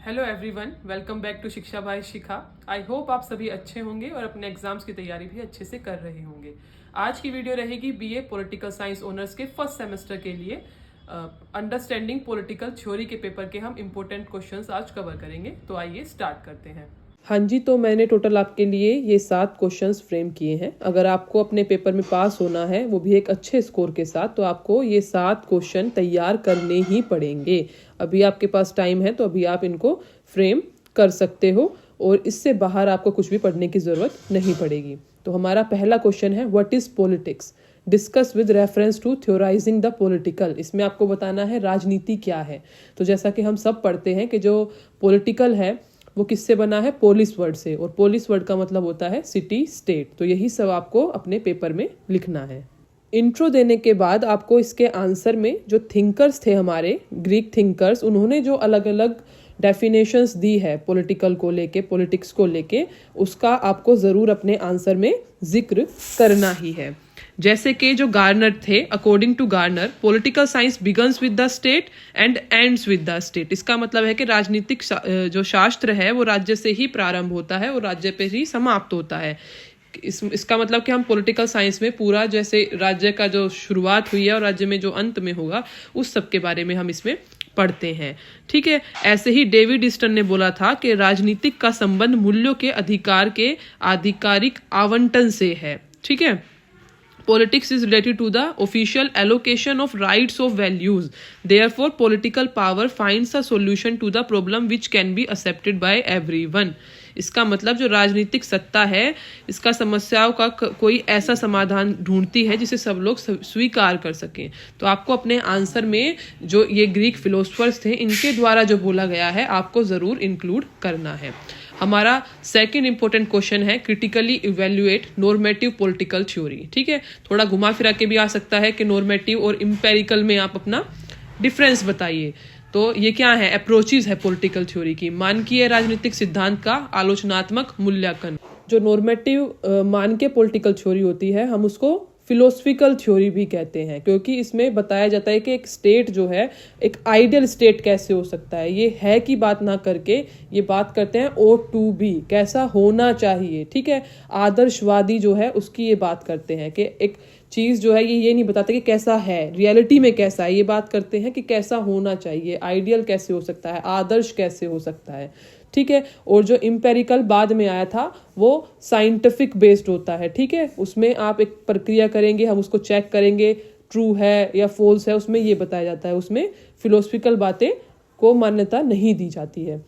Hello everyone, welcome back to Shiksha by Shikha. I hope आप सभी अच्छे होंगे और अपने एग्जाम्स की तैयारी भी अच्छे से कर रहे होंगे। आज की वीडियो रहेगी बीए पॉलिटिकल साइंस ऑनर्स के फर्स्ट सेमेस्टर के लिए अंडरस्टैंडिंग पॉलिटिकल थ्योरी के पेपर के हम इम्पोर्टेंट क्वेश्चंस आज कवर करेंगे। तो आइए स्टार्ट करते हैं। हाँ जी, तो मैंने टोटल आपके लिए ये 7 क्वेश्चंस फ्रेम किए हैं। अगर आपको अपने पेपर में पास होना है, वो भी एक अच्छे स्कोर के साथ, तो आपको ये 7 क्वेश्चन तैयार करने ही पड़ेंगे। अभी आपके पास टाइम है तो अभी आप इनको फ्रेम कर सकते हो और इससे बाहर आपको कुछ भी पढ़ने की ज़रूरत नहीं पड़ेगी। तो हमारा पहला क्वेश्चन है, what is politics? Discuss with reference to theorising the political. इसमें आपको बताना है राजनीति क्या है। तो जैसा कि हम सब पढ़ते हैं कि जो पॉलिटिकल है वो किससे बना है? पोलिस वर्ड से, और पोलिस वर्ड का मतलब होता है सिटी स्टेट। तो यही सब आपको अपने पेपर में लिखना है। इंट्रो देने के बाद आपको इसके आंसर में जो थिंकर्स थे हमारे ग्रीक थिंकर्स, उन्होंने जो अलग अलग डेफिनेशंस दी है पॉलिटिकल को लेके, पॉलिटिक्स को लेके, उसका आपको ज़रूर अपने आंसर में जिक्र करना ही है। जैसे कि जो गार्नर थे, according to Garner, political science begins with the state and ends with the state. इसका मतलब है कि राजनीतिक जो शास्त्र है वो राज्य से ही प्रारंभ होता है और राज्य पे ही समाप्त होता है। इसका मतलब कि हम पॉलिटिकल साइंस में पूरा जैसे राज्य का जो शुरुआत हुई है और राज्य में जो अंत में होगा उस सब के बारे में हम इसमें पढ़ते हैं। ठीक है, ऐसे ही डेविड ईस्टन ने बोला था कि राजनीतिक का संबंध मूल्यों के अधिकार के आधिकारिक आवंटन से है। ठीक है, politics is related to the official allocation of rights of values. Therefore, political power finds a solution to the problem which can be accepted by everyone. इसका मतलब जो राजनीतिक सत्ता है, इसका समस्याओं का कोई ऐसा समाधान ढूंढती है जिसे सब लोग स्वीकार कर सकें। तो आपको अपने आंसर में जो ये ग्रीक फिलोसफर्स थे, इनके द्वारा जो बोला गया है, आपको ज़रूर इंक्लूड करना है। हमारा सेकंड इंपॉर्टेंट क्वेश्चन है, critically evaluate normative political theory. ठीक है, थोड़ा घुमा फिरा के भी आ सकता है कि नॉर्मेटिव और इम्पेरिकल में आप अपना डिफरेंस बताइए। तो ये क्या है? अप्रोचेज है पॉलिटिकल थ्योरी की। मानकीय राजनीतिक सिद्धांत का आलोचनात्मक मूल्यांकन। जो नॉर्मेटिव मानकीय पॉलिटिकल थ्योरी होती है, हम उसको फिलोसफिकल थ्योरी भी कहते हैं, क्योंकि इसमें बताया जाता है कि एक स्टेट जो है, एक आइडियल स्टेट कैसे हो सकता है। ये है की बात ना करके ये बात करते हैं ओ टू बी, कैसा होना चाहिए। ठीक है, आदर्शवादी जो है उसकी ये बात करते हैं कि एक चीज़ जो है ये नहीं बताते कि कैसा है, रियलिटी में कैसा है। ये बात करते हैं कि कैसा होना चाहिए, आइडियल कैसे हो सकता है, आदर्श कैसे हो सकता है। ठीक है, और जो इम्पेरिकल बाद में आया था वो साइंटिफिक बेस्ड होता है। ठीक है, उसमें आप एक प्रक्रिया करेंगे, हम उसको चेक करेंगे ट्रू है या फॉल्स है, उसमें ये बताया जाता है। उसमें फिलोसफिकल बातें को मान्यता नहीं दी जाती है।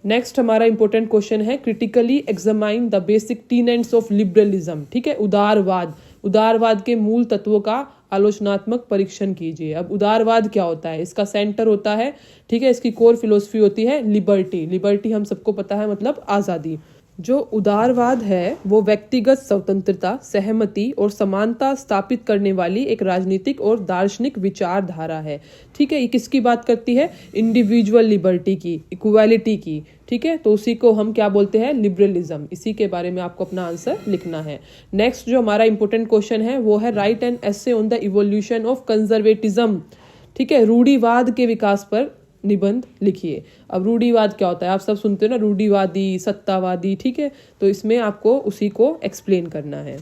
नेक्स्ट हमारा इंपॉर्टेंट क्वेश्चन है, critically examine the basic tenants of liberalism. ठीक है, उदारवाद, उदारवाद के मूल तत्वों का आलोचनात्मक परीक्षण कीजिए। अब उदारवाद क्या होता है? इसका सेंटर होता है, ठीक है, इसकी कोर फिलोसफी होती है लिबर्टी। लिबर्टी हम सबको पता है, मतलब आज़ादी। जो उदारवाद है वो व्यक्तिगत स्वतंत्रता, सहमति और समानता स्थापित करने वाली एक राजनीतिक और दार्शनिक विचारधारा है। ठीक है, ये किसकी बात करती है? इंडिविजुअल लिबर्टी की, इक्वालिटी की। ठीक है, तो उसी को हम क्या बोलते हैं? लिबरलिज्म। इसी के बारे में आपको अपना आंसर लिखना है। नेक्स्ट जो हमारा इंपॉर्टेंट क्वेश्चन है वो है, right an essay on the evolution of conservatism. ठीक है, रूढ़िवाद के विकास पर निबंध लिखिए। अब रूढ़िवाद क्या होता है? आप सब सुनते हो ना, रूढ़िवादी, सत्तावादी। ठीक है, तो इसमें आपको उसी को एक्सप्लेन करना है।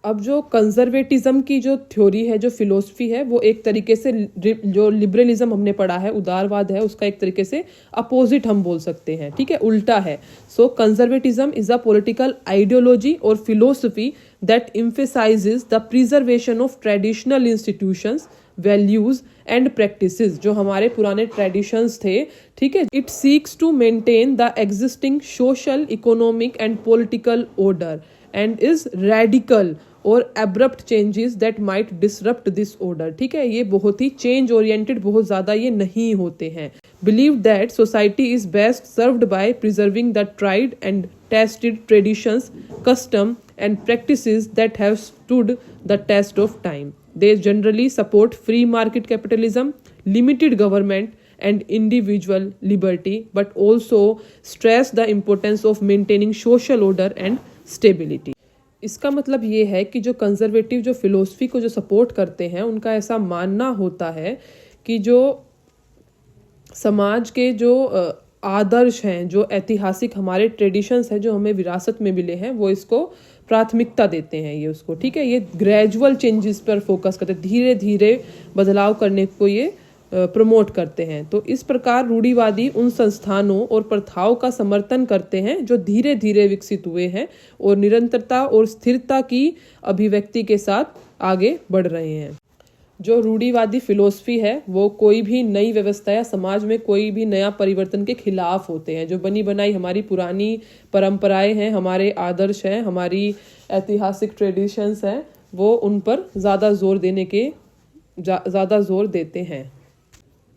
अब जो कंजर्वेटिज्म की जो थ्योरी है, जो फिलोसफी है, वो एक तरीके से जो लिबरलिज्म हमने पढ़ा है, उदारवाद है, उसका एक तरीके से अपोजिट हम बोल सकते हैं। ठीक है, उल्टा है। So conservatism is a political ideology और philosophy that emphasises the preservation of traditional institutions, values and practices. जो हमारे पुराने ट्रेडिशंस थे, ठीक है, it seeks to maintain the existing social, economic and political order and is radical और abrupt changes that might disrupt this order. ठीक है, ये बहुत ही चेंज ओरिएंटेड, बहुत ज्यादा ये नहीं होते हैं। Believe that society is best served by preserving the tried and tested traditions, custom and practices that have stood the test of time. They generally support free market capitalism, limited government and individual liberty, but also stress the importance of maintaining social order and stability. इसका मतलब ये है कि जो conservative जो philosophy को जो support करते हैं, उनका ऐसा मानना होता है कि जो समाज के जो आदर्श हैं, जो ऐतिहासिक हमारे ट्रेडिशंस हैं, जो हमें विरासत में मिले हैं, वो इसको प्राथमिकता देते हैं ये उसको, ठीक है। ये ग्रेजुअल चेंजेस पर फोकस करते हैं, धीरे धीरे बदलाव करने को ये प्रमोट करते हैं। तो इस प्रकार रूढ़िवादी उन संस्थानों और प्रथाओं का समर्थन करते हैं जो धीरे धीरे विकसित हुए हैं और निरंतरता और स्थिरता की अभिव्यक्ति के साथ आगे बढ़ रहे हैं। जो रूढ़िवादी फिलोसफी है वो कोई भी नई व्यवस्था या समाज में कोई भी नया परिवर्तन के खिलाफ होते हैं। जो बनी बनाई हमारी पुरानी परंपराएं हैं, हमारे आदर्श हैं, हमारी ऐतिहासिक ट्रेडिशंस हैं, वो उन पर ज़्यादा जोर देते हैं।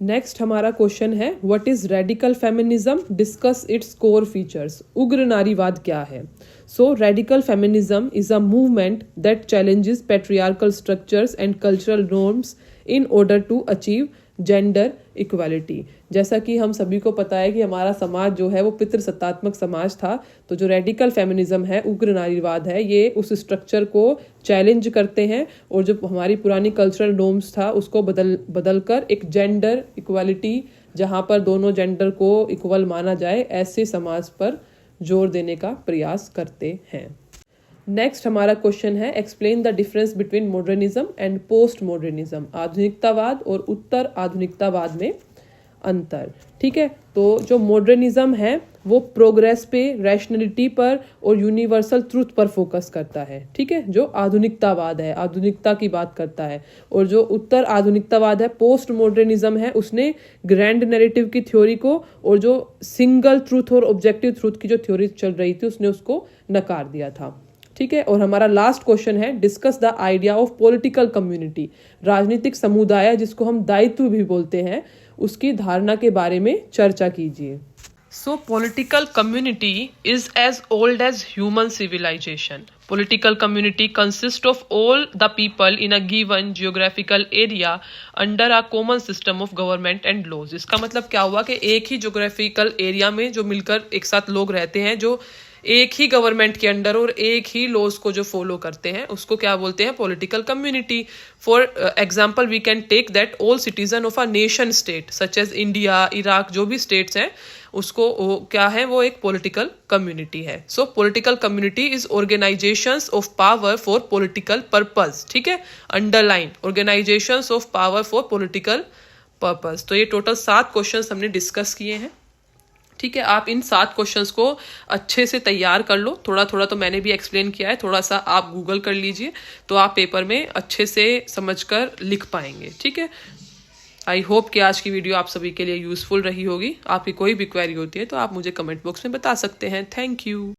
नेक्स्ट हमारा क्वेश्चन है, what is radical feminism, discuss its core features. उग्र नारीवाद क्या है? So radical feminism is a movement that challenges patriarchal structures and cultural norms in order to achieve gender equality. जैसा कि हम सभी को पता है कि हमारा समाज जो है वो पितृसत्तात्मक समाज था, तो जो रेडिकल फेमिनिज्म है, उग्र नारीवाद है, ये उस स्ट्रक्चर को चैलेंज करते हैं और जो हमारी पुरानी कल्चरल नॉर्म्स था उसको बदल कर एक जेंडर इक्वालिटी, जहाँ पर दोनों जेंडर को इक्वल माना जाए, ऐसे समाज पर जोर देने का प्रयास करते हैं। नेक्स्ट हमारा क्वेश्चन है, explain the difference between modernism and post modernism. आधुनिकतावाद और उत्तर आधुनिकतावाद में अंतर, ठीक है। तो जो मॉडर्निज्म है वो प्रोग्रेस पे, रैशनलिटी पर और यूनिवर्सल ट्रूथ पर फोकस करता है, ठीक है। जो आधुनिकतावाद है, आधुनिकता की बात करता है। और जो उत्तर आधुनिकतावाद है, पोस्ट मॉडर्निज्म है, उसने ग्रैंड नैरेटिव की थ्योरी को और जो सिंगल ट्रूथ और ऑब्जेक्टिव ट्रूथ की जो थ्योरी चल रही थी उसने उसको नकार दिया था, ठीक है। और हमारा लास्ट क्वेश्चन है, discuss the idea of political community. राजनीतिक समुदाय, जिसको हम दायित्व भी बोलते हैं, उसकी धारणा के बारे में चर्चा कीजिए। So political community is as old as human civilization. Political community consists of all the people in a given geographical area under a common system of government and laws। इसका मतलब क्या हुआ कि एक ही geographical area में जो मिलकर एक साथ लोग रहते हैं, जो एक ही गवर्नमेंट के अंडर और एक ही लॉज को जो फॉलो करते हैं, उसको क्या बोलते हैं? Political community. For example we can take that all citizen of a nation state such as India, Iraq, जो भी स्टेट्स हैं उसको क्या है, वो एक पॉलिटिकल कम्युनिटी है। सो political community is organisations of power for political purpose, ठीक है। Underline, organisations of power for political purpose. तो ये टोटल 7 क्वेश्चंस हमने डिस्कस किए हैं, ठीक है। आप इन 7 क्वेश्चंस को अच्छे से तैयार कर लो। थोड़ा थोड़ा तो मैंने भी एक्सप्लेन किया है, थोड़ा सा आप गूगल कर लीजिए तो आप पेपर में अच्छे से समझकर लिख पाएंगे, ठीक है। आई होप कि आज की वीडियो आप सभी के लिए यूजफुल रही होगी। आपकी कोई भी क्वेरी होती है तो आप मुझे कमेंट बॉक्स में बता सकते हैं। Thank you.